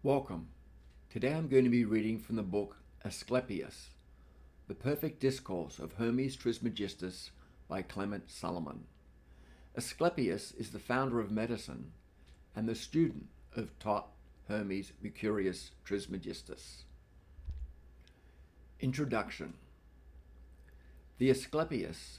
Welcome. Today I'm going to be reading from the book Aesculapius, The Perfect Discourse of Hermes Trismegistus by Clement Salaman. Aesculapius is the founder of medicine and the student of Hermes Mercurius Trismegistus. Introduction. The Aesculapius,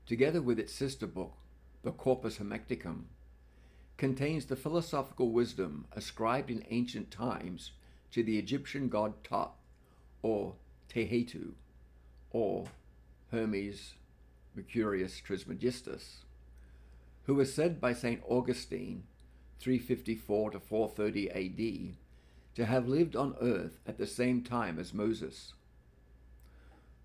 together with its sister book, the Corpus Hermeticum, contains the philosophical wisdom ascribed in ancient times to the Egyptian god Tot, or Tehetu, or Hermes Mercurius Trismegistus, who was said by St. Augustine, 354 to 430 AD, to have lived on earth at the same time as Moses.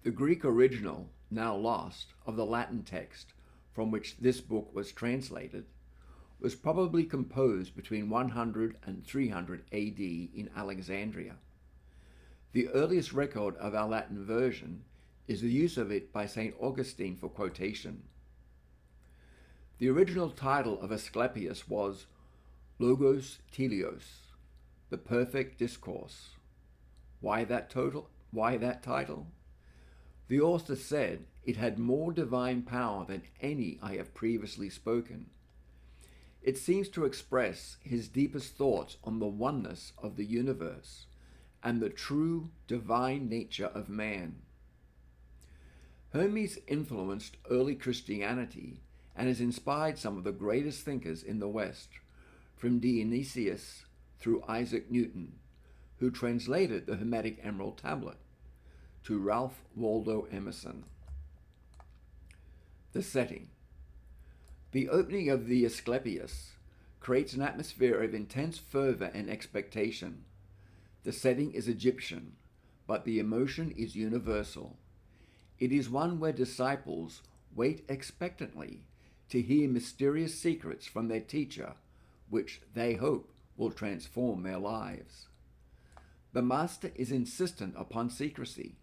The Greek original, now lost, of the Latin text from which this book was translated was probably composed between 100 and 300 AD in Alexandria. The earliest record of our Latin version is the use of it by St. Augustine for quotation. The original title of Aesculapius was Logos Telios, the Perfect Discourse. Why that title? The author said it had more divine power than any I have previously spoken. It seems to express his deepest thoughts on the oneness of the universe and the true divine nature of man. Hermes influenced early Christianity and has inspired some of the greatest thinkers in the West, from Dionysius through Isaac Newton, who translated the Hermetic Emerald Tablet, to Ralph Waldo Emerson. The setting. The opening of the Aesculapius creates an atmosphere of intense fervor and expectation. The setting is Egyptian, but the emotion is universal. It is one where disciples wait expectantly to hear mysterious secrets from their teacher, which they hope will transform their lives. The master is insistent upon secrecy.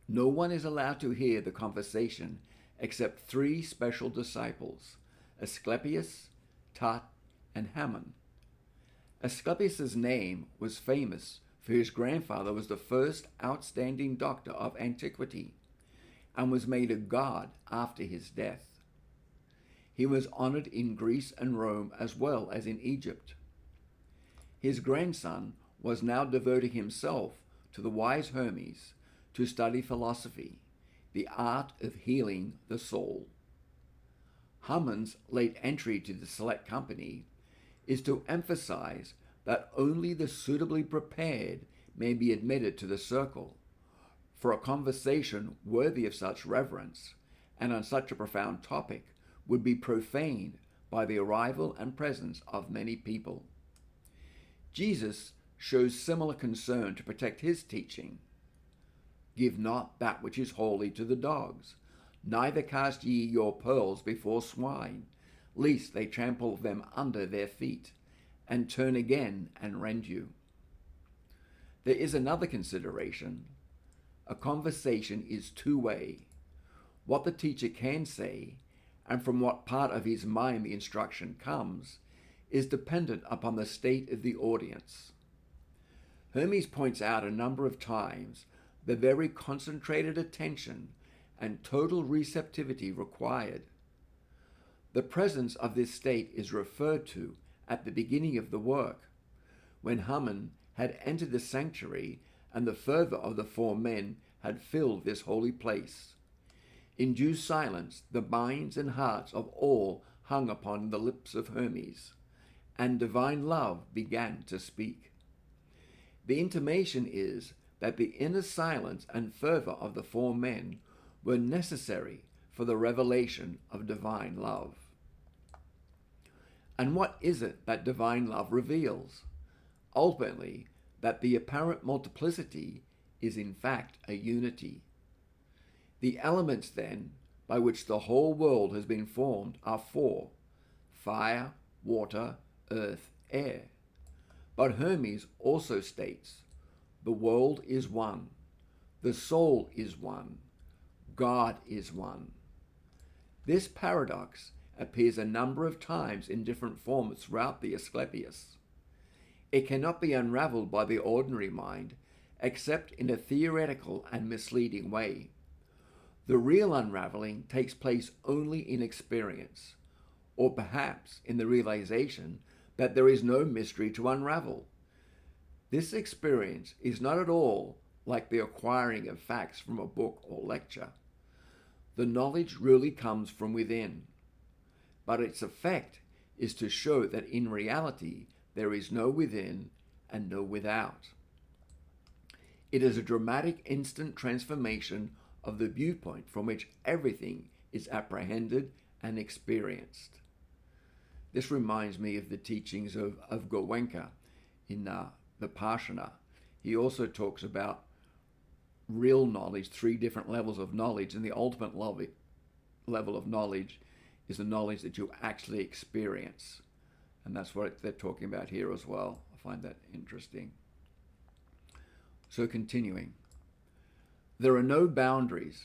No one is allowed to hear the conversation except three special disciples, Aesculapius, Tot, and Hammon. Aesculapius's name was famous, for his grandfather was the first outstanding doctor of antiquity, and was made a god after his death. He was honored in Greece and Rome as well as in Egypt. His grandson was now devoting himself to the wise Hermes to study philosophy, the art of healing the soul. Hammon's late entry to the select company is to emphasize that only the suitably prepared may be admitted to the circle, for a conversation worthy of such reverence and on such a profound topic would be profaned by the arrival and presence of many people. Jesus shows similar concern to protect his teaching. Give not that which is holy to the dogs, neither cast ye your pearls before swine, lest they trample them under their feet, and turn again and rend you. There is another consideration. A conversation is two-way. What the teacher can say, and from what part of his mind the instruction comes, is dependent upon the state of the audience. Hermes points out a number of times the very concentrated attention and total receptivity required. The presence of this state is referred to at the beginning of the work, when Hammon had entered the sanctuary and the fervor of the four men had filled this holy place. In due silence, the minds and hearts of all hung upon the lips of Hermes, and divine love began to speak. The intimation is that the inner silence and fervor of the four men were necessary for the revelation of divine love. And what is it that divine love reveals? Ultimately, that the apparent multiplicity is in fact a unity. The elements, then, by which the whole world has been formed are four: fire, water, earth, air. But Hermes also states, the world is one, the soul is one, God is one. This paradox appears a number of times in different forms throughout the Aesculapius. It cannot be unraveled by the ordinary mind, except in a theoretical and misleading way. The real unraveling takes place only in experience, or perhaps in the realization that there is no mystery to unravel. This experience is not at all like the acquiring of facts from a book or lecture. The knowledge really comes from within, but its effect is to show that in reality there is no within and no without. It is a dramatic instant transformation of the viewpoint from which everything is apprehended and experienced. This reminds me of the teachings of Goenka in the Vipassana. He also talks about real knowledge, 3 different levels of knowledge, and the ultimate level of knowledge is the knowledge that you actually experience. And that's what they're talking about here as well. I find that interesting. So continuing. There are no boundaries.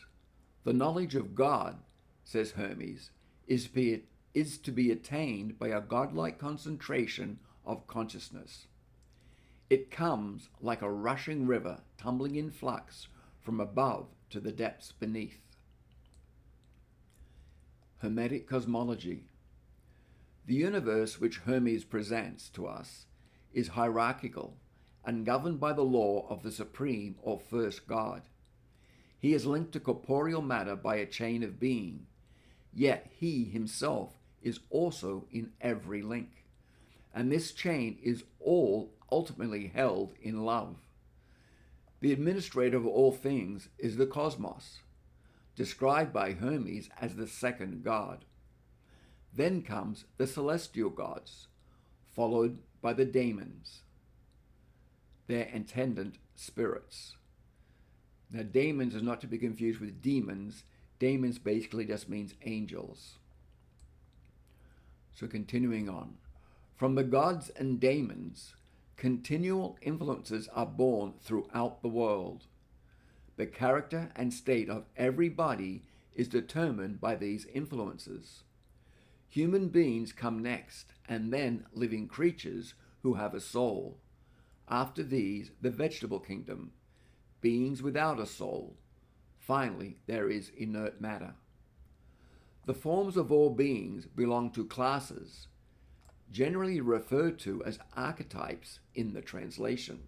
The knowledge of God, says Hermes, is to be attained by a godlike concentration of consciousness. It comes like a rushing river tumbling in flux from above to the depths beneath. Hermetic cosmology. The universe which Hermes presents to us is hierarchical and governed by the law of the supreme or first God. He is linked to corporeal matter by a chain of being, yet he himself is also in every link, and this chain is all ultimately held in love. The administrator of all things is the cosmos, described by Hermes as the second god. Then comes the celestial gods, followed by the daemons, their attendant spirits. Now, daemons is not to be confused with demons. Daemons basically just means angels. So continuing on. From the gods and daemons, continual influences are born throughout the world. The character and state of every body is determined by these influences. Human beings come next, and then living creatures who have a soul. After these, the vegetable kingdom, beings without a soul. Finally, there is inert matter. The forms of all beings belong to classes, generally referred to as archetypes in the translation.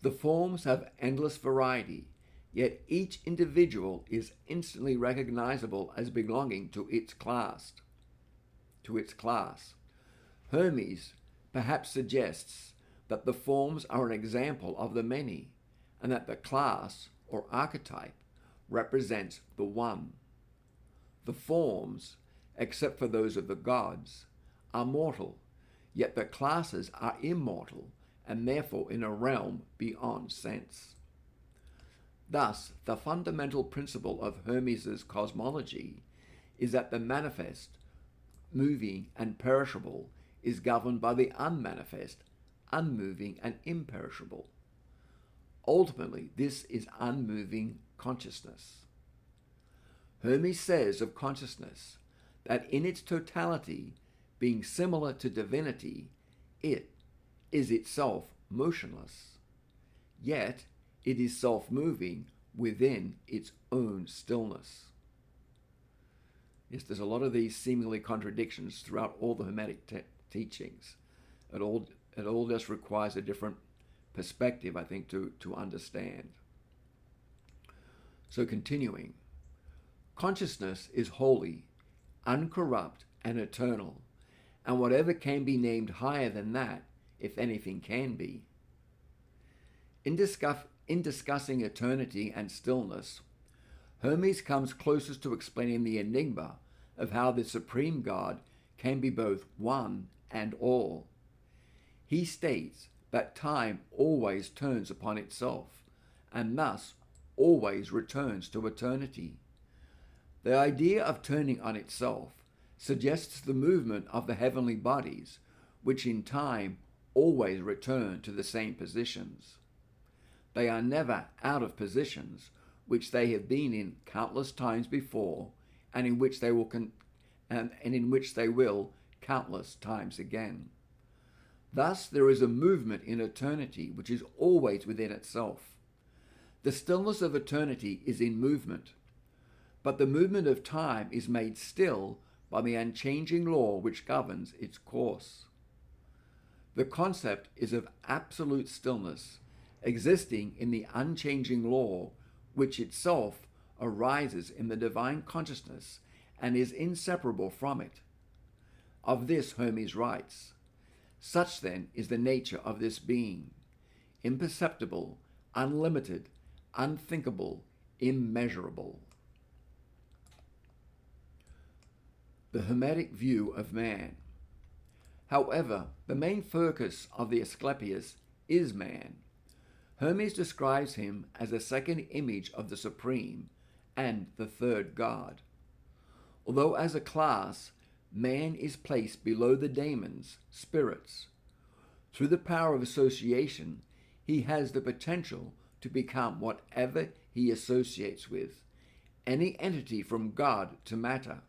The forms have endless variety, yet each individual is instantly recognizable as belonging to its class. Hermes perhaps suggests that the forms are an example of the many, and that the class or archetype represents the one. The forms, except for those of the gods, are mortal, yet the classes are immortal and therefore in a realm beyond sense. Thus, the fundamental principle of Hermes's cosmology is that the manifest, moving and perishable is governed by the unmanifest, unmoving and imperishable. Ultimately, this is unmoving consciousness. Hermes says of consciousness that in its totality, being similar to divinity, it is itself motionless, yet it is self-moving within its own stillness. Yes, there's a lot of these seemingly contradictions throughout all the Hermetic teachings. It all just requires a different perspective, I think, to understand. So continuing, consciousness is holy, uncorrupt, and eternal, and whatever can be named higher than that, if anything can be. In discussing eternity and stillness, Hermes comes closest to explaining the enigma of how the supreme God can be both one and all. He states that time always turns upon itself, and thus always returns to eternity. The idea of turning on itself suggests the movement of the heavenly bodies, which in time always return to the same positions. They are never out of positions which they have been in countless times before, and in which they will countless times again. Thus there is a movement in eternity which is always within itself. The stillness of eternity is in movement, but the movement of time is made still by the unchanging law which governs its course. The concept is of absolute stillness, existing in the unchanging law, which itself arises in the divine consciousness and is inseparable from it. Of this Hermes writes, "Such then is the nature of this being, imperceptible, unlimited, unthinkable, immeasurable." The Hermetic view of man. However, the main focus of the Aesculapius is man. Hermes describes him as a second image of the Supreme and the third God. Although as a class, man is placed below the daemons, spirits. Through the power of association, he has the potential to become whatever he associates with, any entity from God to matter.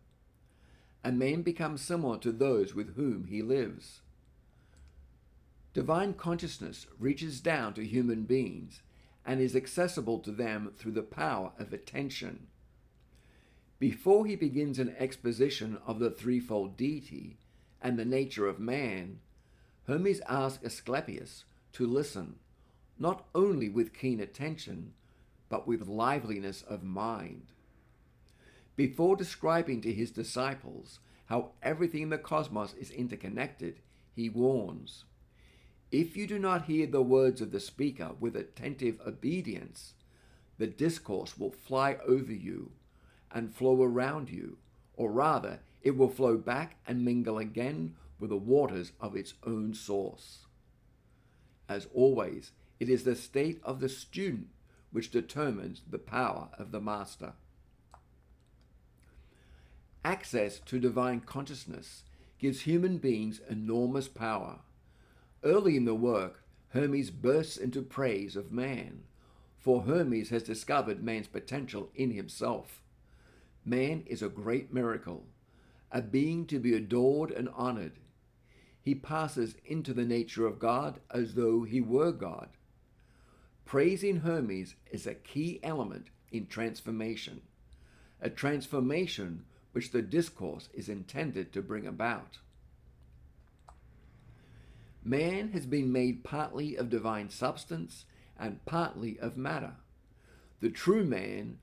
And man becomes similar to those with whom he lives. Divine consciousness reaches down to human beings and is accessible to them through the power of attention. Before he begins an exposition of the threefold deity and the nature of man, Hermes asks Aesculapius to listen, not only with keen attention, but with liveliness of mind. Before describing to his disciples how everything in the cosmos is interconnected, he warns, "If you do not hear the words of the speaker with attentive obedience, the discourse will fly over you and flow around you, or rather, it will flow back and mingle again with the waters of its own source." As always, it is the state of the student which determines the power of the master. Access to divine consciousness gives human beings enormous power. Early in the work, Hermes bursts into praise of man, for Hermes has discovered man's potential in himself. Man is a great miracle, a being to be adored and honored. He passes into the nature of God as though he were God. Praising Hermes is a key element in transformation, a transformation which the discourse is intended to bring about. Man has been made partly of divine substance and partly of matter. The true man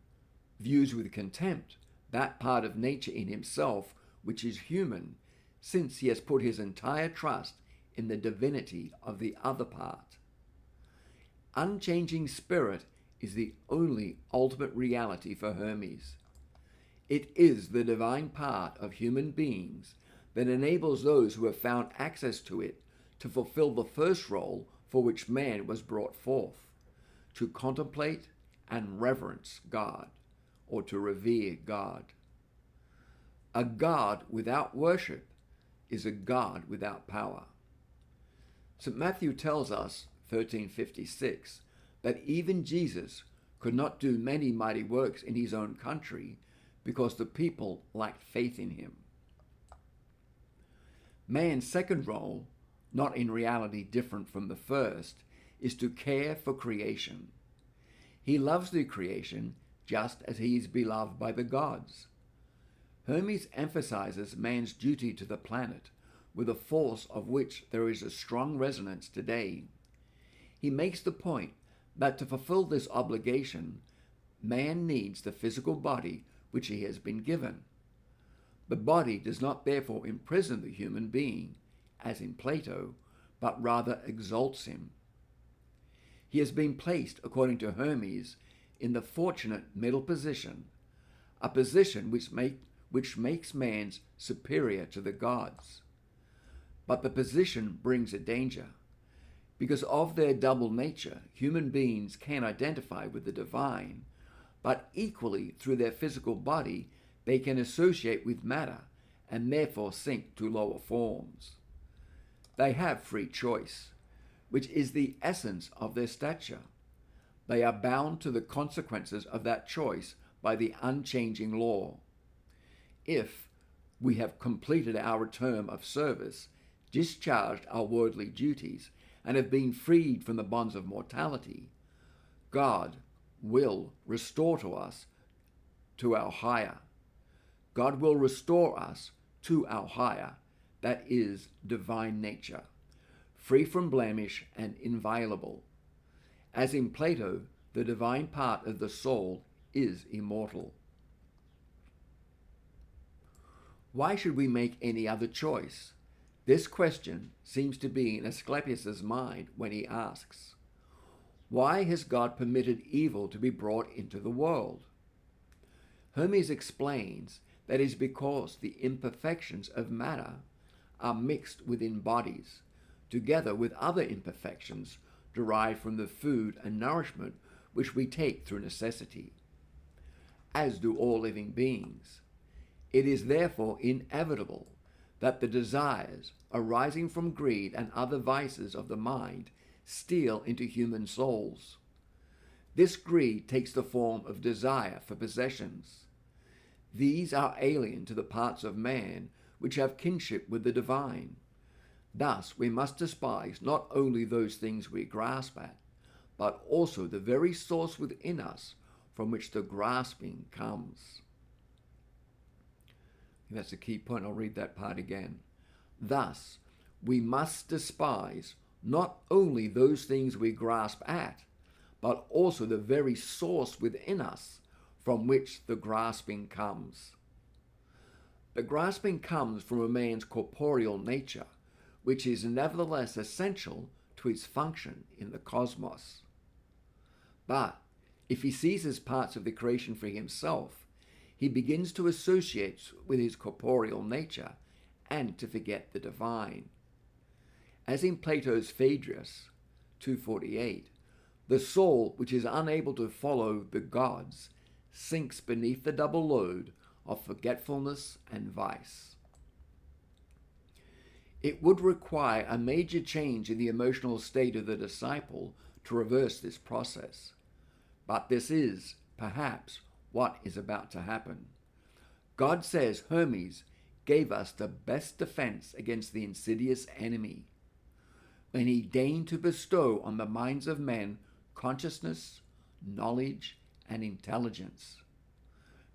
views with contempt that part of nature in himself which is human, since he has put his entire trust in the divinity of the other part. Unchanging spirit is the only ultimate reality for Hermes. It is the divine part of human beings that enables those who have found access to it to fulfill the first role for which man was brought forth, to contemplate and reverence God, or to revere God. A God without worship is a God without power. St. Matthew tells us, 1356, that even Jesus could not do many mighty works in his own country because the people lacked faith in him. Man's second role, not in reality different from the first, is to care for creation. He loves the creation just as he is beloved by the gods. Hermes emphasizes man's duty to the planet, with a force of which there is a strong resonance today. He makes the point that to fulfill this obligation, man needs the physical body which he has been given. The body does not therefore imprison the human being, as in Plato, but rather exalts him. He has been placed, according to Hermes, in the fortunate middle position, a position which makes man superior to the gods. But the position brings a danger. Because of their double nature, human beings can identify with the divine, but equally through their physical body, they can associate with matter and therefore sink to lower forms. They have free choice, which is the essence of their stature. They are bound to the consequences of that choice by the unchanging law. If we have completed our term of service, discharged our worldly duties, and have been freed from the bonds of mortality, God will restore to us to our higher. God will restore us to our higher, that is, divine nature, free from blemish and inviolable. As in Plato, the divine part of the soul is immortal. Why should we make any other choice? This question seems to be in Aesculapius's mind when he asks, why has God permitted evil to be brought into the world? Hermes explains that it is because the imperfections of matter are mixed within bodies, together with other imperfections derived from the food and nourishment which we take through necessity, as do all living beings. It is therefore inevitable that the desires arising from greed and other vices of the mind steal into human souls. This greed takes the form of desire for possessions. These are alien to the parts of man which have kinship with the divine. Thus we must despise not only those things we grasp at, but also the very source within us from which the grasping comes. That's a key point. I'll read that part again. Thus, we must despise not only those things we grasp at, but also the very source within us from which the grasping comes. The grasping comes from a man's corporeal nature, which is nevertheless essential to his function in the cosmos. But if he seizes parts of the creation for himself, he begins to associate with his corporeal nature and to forget the divine. As in Plato's Phaedrus 248, the soul which is unable to follow the gods sinks beneath the double load of forgetfulness and vice. It would require a major change in the emotional state of the disciple to reverse this process. But this is, perhaps, what is about to happen. God says Hermes gave us the best defense against the insidious enemy, when he deigned to bestow on the minds of men consciousness, knowledge, and intelligence.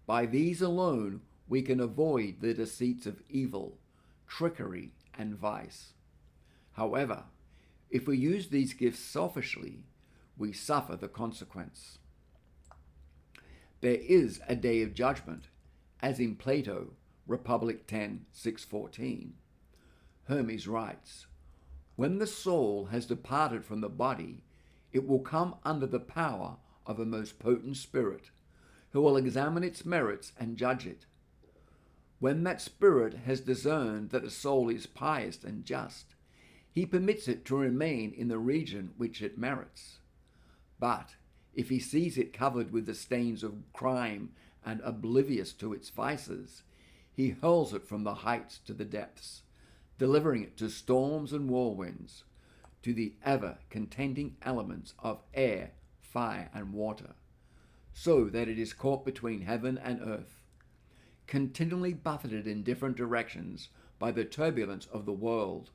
By these alone we can avoid the deceits of evil, trickery, and vice. However, if we use these gifts selfishly, we suffer the consequence. There is a day of judgment, as in Plato, Republic 10, 614. Hermes writes, when the soul has departed from the body, it will come under the power of a most potent spirit, who will examine its merits and judge it. When that spirit has discerned that the soul is pious and just, he permits it to remain in the region which it merits. But if he sees it covered with the stains of crime and oblivious to its vices, he hurls it from the heights to the depths, delivering it to storms and whirlwinds, to the ever-contending elements of air, fire, and water, so that it is caught between heaven and earth, continually buffeted in different directions by the turbulence of the world.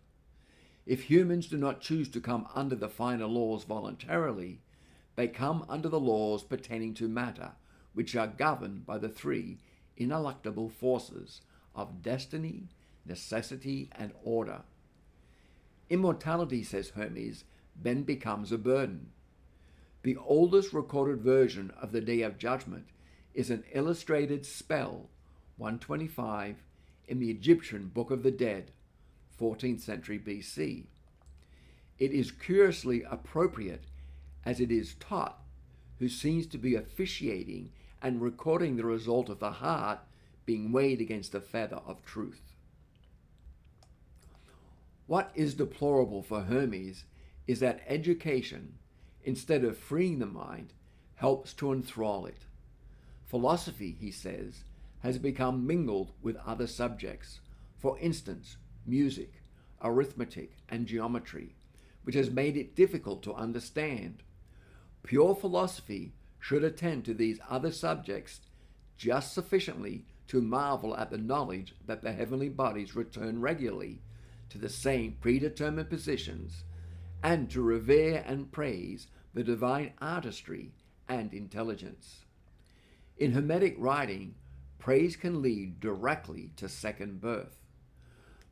If humans do not choose to come under the finer laws voluntarily, they come under the laws pertaining to matter, which are governed by the three ineluctable forces of destiny, necessity, and order. Immortality, says Hermes, then becomes a burden. The oldest recorded version of the Day of Judgment is an illustrated spell, 125, in the Egyptian Book of the Dead, 14th century BC. It is curiously appropriate as it is Tot, who seems to be officiating and recording the result of the heart being weighed against the feather of truth. What is deplorable for Hermes is that education, instead of freeing the mind, helps to enthrall it. Philosophy, he says, has become mingled with other subjects, for instance, music, arithmetic, and geometry, which has made it difficult to understand. Pure philosophy should attend to these other subjects just sufficiently to marvel at the knowledge that the heavenly bodies return regularly to the same predetermined positions, and to revere and praise the divine artistry and intelligence. In Hermetic writing, praise can lead directly to second birth.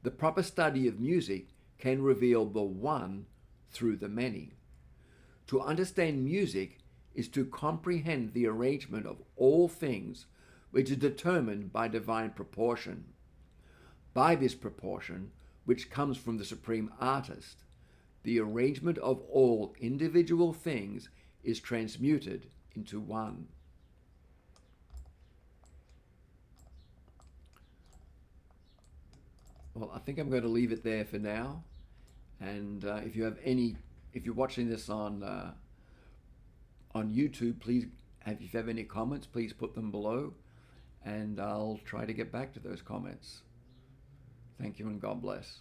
The proper study of music can reveal the one through the many. To understand music is to comprehend the arrangement of all things, which is determined by divine proportion. By this proportion, which comes from the supreme artist, the arrangement of all individual things is transmuted into one. Well, I think I'm going to leave it there for now. And if you're watching this on YouTube, please, if you have any comments, please put them below, and I'll try to get back to those comments. Thank you and God bless.